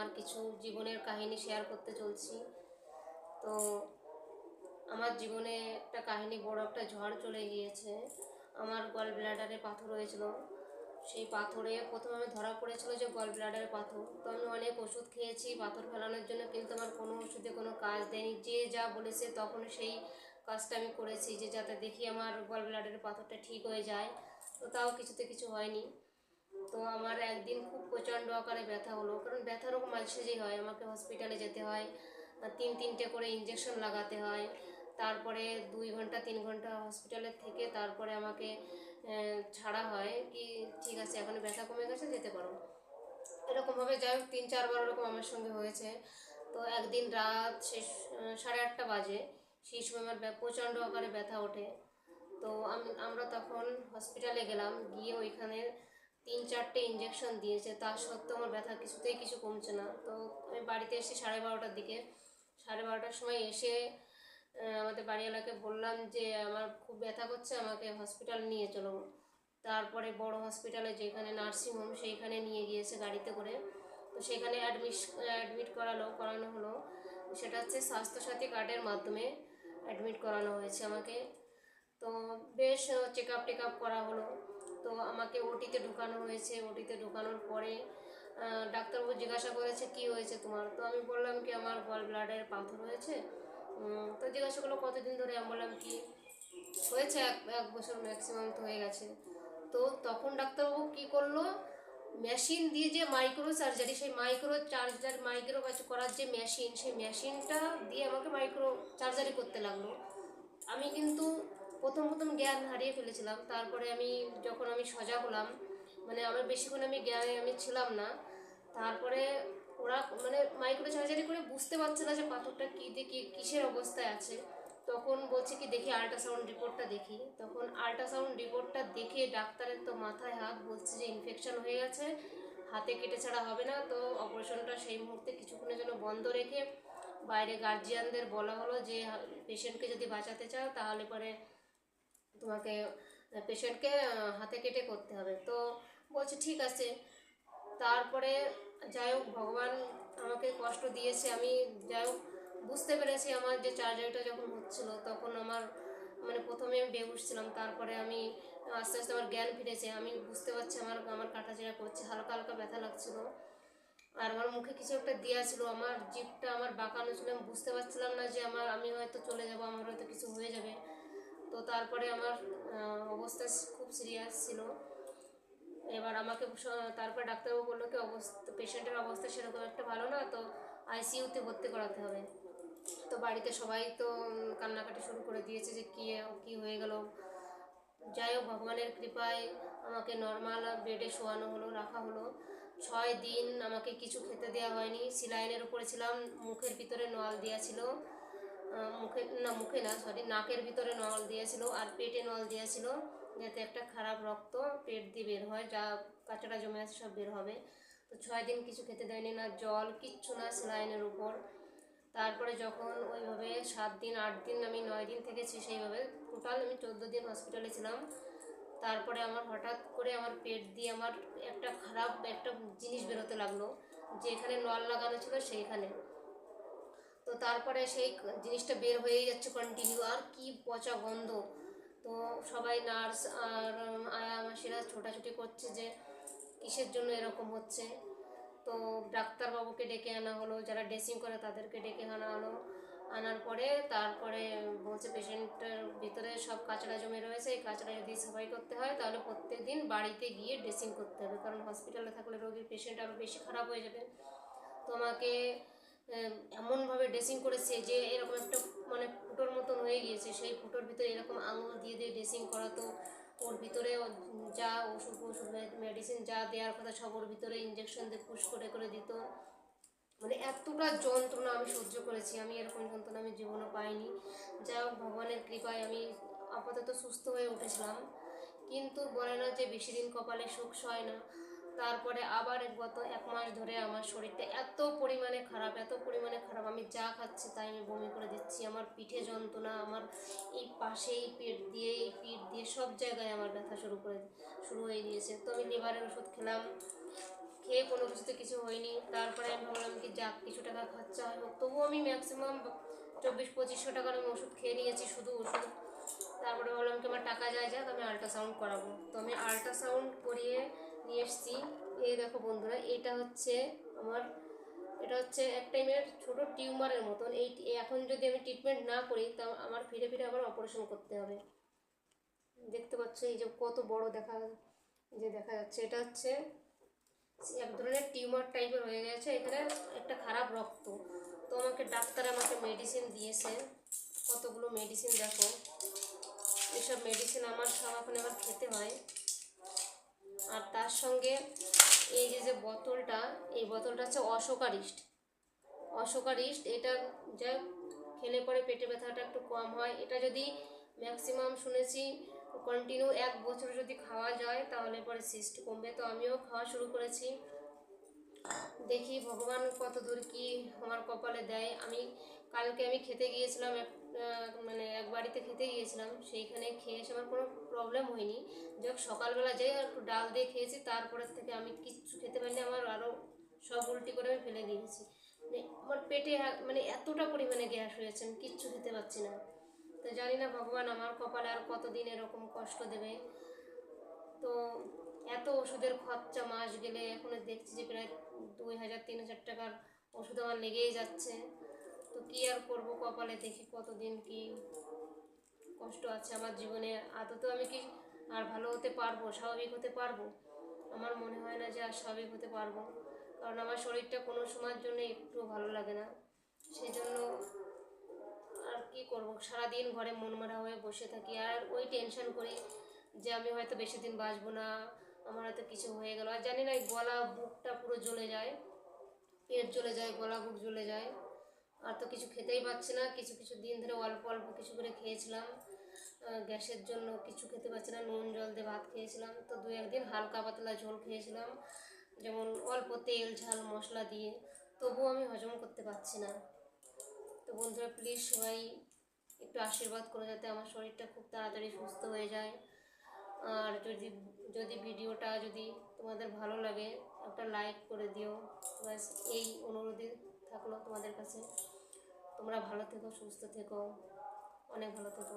আমার কিছু জীবনের কাহিনী শেয়ার করতে চলছি। তো আমার জীবনে একটা কাহিনী, বড় একটা ঝড় চলে গিয়েছে। আমার গল ব্লাডারে পাথর হয়েছিল। সেই পাথরে প্রথমে আমি ধরা পড়েছিল যে গল ব্লাডারে পাথর। তো আমি অনেক ওষুধ খেয়েছি পাথর ফেলানোর জন্য, কিন্তু আমার কোনো ওষুধে কোনো কাজ দেয়নি। যে যা বলেছে তখন সেই কাজটা আমি করেছি, যে যাতে দেখি আমার গল ব্লাডারের পাথরটা ঠিক হয়ে যায়। তো তাও কিছুতে কিছু হয়নি। তো আমার একদিন খুব প্রচণ্ড আকারে ব্যথা হলো, কারণ ব্যথার ওরকম মাঝে সাঝেই হয়। আমাকে হসপিটালে যেতে হয়, 3-3টে করে ইঞ্জেকশন লাগাতে হয়। তারপরে 2 ঘন্টা 3 ঘন্টা হসপিটালে থেকে তারপরে আমাকে ছাড়া হয়, কি ঠিক আছে এখন ব্যথা কমে গেছে, যেতে পারো। এরকমভাবে যাই হোক 3-4 বার ওরকম আমার সঙ্গে হয়েছে। তো একদিন রাত শেষ 8:30 বাজে, সেই সময় আমার প্রচণ্ড আকারে ব্যথা ওঠে। তো আমরা তখন হসপিটালে গেলাম, গিয়ে ওইখানে 3-4টে ইঞ্জেকশন দিয়েছে। তা সত্ত্বেও আমার ব্যথা কিছুতেই কিছু কমছে না। তো আমি বাড়িতে এসে 12:30টার দিকে, 12:30টার সময় এসে আমাদের বাড়িওয়ালাকে বললাম যে আমার খুব ব্যথা করছে, আমাকে হসপিটাল নিয়ে চলো। তারপরে বড় হসপিটালে, যেখানে নার্সিংহোম, সেইখানে নিয়ে গিয়েছে গাড়িতে করে। তো সেখানে অ্যাডমিট করানো হলো। সেটা হচ্ছে স্বাস্থ্যসাথী কার্ডের মাধ্যমে অ্যাডমিট করানো হয়েছে আমাকে। তো বেশ চেক আপ করা হলো। তো আমাকে ওটিতে ঢোকানো হয়েছে। ওটিতে ঢোকানোর পরে ডাক্তারবাবু জিজ্ঞাসা করেছে কি হয়েছে তোমার। তো আমি বললাম কি আমার গল ব্লাডারে পাথর হয়েছে। তো জিজ্ঞাসা করলো কতদিন ধরে। আমি বললাম কি হয়েছে 1 বছর ম্যাক্সিমাম তো হয়ে গেছে। তো তখন ডাক্তারবাবু কী করলো, মেশিন দিয়ে, যে মাইক্রো সার্জারি, সেই মাইক্রো করার যে মেশিন, সেই মেশিনটা দিয়ে আমাকে মাইক্রো সার্জারি করতে লাগলো। আমি কিন্তু প্রথম জ্ঞান হারিয়ে ফেলেছিলাম। তারপরে যখন আমি সজাগ হলাম, মানে আমার বেশিক্ষণ জ্ঞানে ছিলাম না। তারপরে ওরা মানে মাইক্রো সার্জারি করে বুঝতে পারছে না যে পাথরটা কী দেখি কিসের অবস্থায় আছে। তখন বলছে কি দেখি আল্ট্রাসাউন্ড রিপোর্টটা দেখি। তখন আল্ট্রাসাউন্ড রিপোর্টটা দেখে ডাক্তারের তো মাথায় হাত, বলছে যে ইনফেকশন হয়ে গেছে, হাতে কেটে ছাড়া হবে না। তো অপারেশনটা সেই মুহূর্তে কিছুক্ষণের জন্য বন্ধ রেখে বাইরে গার্জিয়ানদের বলা হলো যে পেশেন্টকে যদি বাঁচাতে চাও তাহলে পরে তোমাকে পেশেন্টকে হাতে কেটে করতে হবে। তো বলছে ঠিক আছে। তারপরে যাই হোক ভগবান আমাকে কষ্ট দিয়েছে। আমি যাই হোক বুঝতে পেরেছি আমার যে সার্জারিটা যখন হচ্ছিল তখন আমার মানে প্রথমে আমি বেহুশ ছিলাম। তারপরে আমি আস্তে আস্তে আমার জ্ঞান ফিরেছে। আমি বুঝতে পারছি আমার কাটাছেঁড়া করছে, হালকা হালকা ব্যথা লাগছিল। আর আমার মুখে কিছু একটা দেওয়া ছিল, আমার জিভটা আমার বাঁকানো ছিল। আমি বুঝতে পারছিলাম না যে আমি হয়তো চলে যাব, আমার হয়তো কিছু হয়ে যাবে। তো তারপরে আমার অবস্থা খুব সিরিয়াস ছিল। এবার আমাকে তারপর ডাক্তারবাবু বললো কি পেশেন্টের অবস্থা সেরকম একটা ভালো না, তো আইসিইউতে ভর্তি করাতে হবে। তো বাড়িতে সবাই তো কান্নাকাটি শুরু করে দিয়েছে যে কী হয়ে গেল। যাই হোক ভগবানের কৃপায় আমাকে নর্মাল বেডে শোয়ানো হলো, রাখা হলো। 6 দিন আমাকে কিছু খেতে দেওয়া হয়নি। সিলাইনের উপরে ছিলাম। মুখের ভিতরে নল দেওয়া ছিল, মুখে না সরি, নাকের ভিতরে নল দিয়েছিল আর পেটে নল দিয়েছিল, যাতে একটা খারাপ রক্ত পেট দিয়ে বের হয়, যা কাঁচড়া জমে আছে সব বের হবে। তো 6 দিন কিছু খেতে দেয়নি, না জল, কিচ্ছু না, সেলাইনের উপর। তারপরে যখন ওইভাবে 7 দিন 8 দিন আমি 9 দিন থেকেছি, সেইভাবে টোটাল আমি 14 দিন হসপিটালে ছিলাম। তারপরে আমার হঠাৎ করে আমার পেট দিয়ে আমার একটা খারাপ একটা জিনিস বেরোতে লাগলো, যেখানে নল লাগানো ছিল সেইখানে। তো তারপরে সেই জিনিসটা বের হয়েই যাচ্ছে কন্টিনিউ, আর কি পচা গন্ধ। তো সবাই নার্স আর আয়া মাসিরা ছোটাছুটি করছে যে কিসের জন্য এরকম হচ্ছে। তো ডাক্তারবাবুকে ডেকে আনা হলো, যারা ড্রেসিং করে তাদেরকে ডেকে আনা হলো। আনার পরে তারপরে বলছে পেশেন্টের ভিতরে সব কাঁচড়া জমে রয়েছে, এই কাঁচড়া যদি সাফাই করতে হয় তাহলে প্রত্যেক দিন বাড়িতে গিয়ে ড্রেসিং করতে হবে, কারণ হসপিটালে থাকলে রোগীর পেশেন্ট আরও বেশি খারাপ হয়ে যাবে। তো আমাকে এমনভাবে ড্রেসিং করেছে যে এরকম একটা মানে ফুটোর মতন হয়ে গিয়েছে, সেই ফুটোর ভিতরে এরকম আঙুল দিয়ে দিয়ে ড্রেসিং করাতো। ওর ভিতরে যা ওষুধ মেডিসিন যা দেওয়ার কথা সব ওর ভিতরে ইঞ্জেকশন দিয়ে পুশ করে করে দিত। মানে এতটা যন্ত্রণা আমি সহ্য করেছি, আমি এরকম যন্ত্রণা আমি জীবনে পাইনি। যাই হোক ভগবানের কৃপায় আমি আপাতত সুস্থ হয়ে উঠেছিলাম। কিন্তু বলে না যে বেশি দিন কপালে সুখ সয় না। তারপরে আবার গত 1 মাস ধরে আমার শরীরটা এত পরিমাণে খারাপ, আমি যা খাচ্ছি তাই আমি বমি করে দিচ্ছি। আমার পিঠে যন্ত্রণা, আমার এই পাশে এই পিঠ দিয়ে সব জায়গায় আমার ব্যথা শুরু হয়ে গিয়েছে। তো আমি লিভারের ওষুধ খেলাম, খেয়ে কোনো কিছুতে কিছু হয়নি। তারপরে আমি ভাবলাম যাক কিছু টাকা খরচা হয় হোক, তবুও আমি ম্যাক্সিমাম 2400-2500 টাকার আমি ওষুধ খেয়ে নিয়েছি, শুধু ওষুধ। তারপরে ভাবলাম কি আমার টাকা যায় যাক, আমি আল্ট্রাসাউন্ড করাবো। তো আমি আল্ট্রাসাউন্ড করিয়ে নিয়ে এসেছি। এই দেখো বন্ধুরা, এটা হচ্ছে এক টাইমের ছোটো টিউমারের মতন। এখন যদি আমি ট্রিটমেন্ট না করি তা আমার ফিরে ফিরে আবার অপারেশন করতে হবে। দেখতে পাচ্ছ এই যে কত বড় দেখা যাচ্ছে, এটা হচ্ছে এক ধরনের টিউমার টাইপের হয়ে গেছে, এখানে একটা খারাপ রক্ত। তো ডাক্তার আমাকে মেডিসিন দিয়েছে, কতগুলো মেডিসিন দেখো। এইসব মেডিসিন সব এখন আমার খেতে হয়। আর তার সঙ্গে এই যে বোতলটা, এই বোতলটা হচ্ছে অশোকারিস্ট। এটা যা খেলে পরে পেটে ব্যথাটা একটু কম হয়। এটা যদি ম্যাক্সিমাম শুনেছি কন্টিনিউ 1 বছর যদি খাওয়া যায় তাহলে পরে সিস্ট কমবে। তো আমিও খাওয়া শুরু করেছি, দেখি ভগবান কত দূর কি আমার কপালে দেয়। কালকে আমি খেতে গিয়েছিলাম, এক বাড়িতে খেতে গিয়েছিলাম, সেইখানে খেয়ে এসে আমার কোনো প্রবলেম হয়নি। যাক সকালবেলা যাই একটু ডাল দিয়ে খেয়েছি, তারপরের থেকে আমি কিচ্ছু খেতে পারিনি, আমার আরও সব উল্টি করে আমি ফেলে দিয়েছি। আমার পেটে এতটা পরিমাণে গ্যাস হয়েছে, আমি কিচ্ছু খেতে পারছি না। তো জানি না ভগবান আমার কপালে আর কতদিন এরকম কষ্ট দেবে। তো এত ওষুধের খরচা মাস গেলে এখন দেখছি যে প্রায় 2000-3000 টাকার ওষুধ আমার লেগেই যাচ্ছে। তো কী আর করবো, কপালে দেখি কতদিন কি কষ্ট আছে আমার জীবনে। আদৌ আমি কি আর ভালো হতে পারবো, স্বাভাবিক হতে পারবো? আমার মনে হয় না যে আর স্বাভাবিক হতে পারবো, কারণ আমার শরীরটা কোনো সময়ের জন্য একটুও ভালো লাগে না। সেই জন্য আর কি করব, সারাদিন ঘরে মনমরা হয়ে বসে থাকি, আর ওই টেনশন করি যে আমি হয়তো বেশি দিন বাঁচবো না, আমার হয়তো কিছু হয়ে গেল। আর জানি না, এই গলা বুকটা পুরো জ্বলে যায়, পেট জ্বলে যায়, গলা বুক জ্বলে যায়। আর তো কিছু খেতেই পাচ্ছি না, কিছু কিছু দিন ধরে অল্প অল্প কিছু করে খেয়েছিলাম, গ্যাসের জন্য কিছু খেতে পাচ্ছি না, নুন জল দিয়ে ভাত খেয়েছিলাম। তো 2-1 দিন হালকা পাতলা ঝোল খেয়েছিলাম, যেমন অল্প তেল ঝাল মশলা দিয়ে, তবুও আমি হজম করতে পারছি না। তো বন্ধুরা প্লিজ সবাই একটু আশীর্বাদ করো যাতে আমার শরীরটা খুব তাড়াতাড়ি সুস্থ হয়ে যায়। আর যদি ভিডিওটা যদি তোমাদের ভালো লাগে একটা লাইক করে দিও, ব্যাস এই অনুরোধই থাকলো তোমাদের কাছে। তোমরা ভালো থেকো, সুস্থ থেকো, অনেক ভালো থেকো।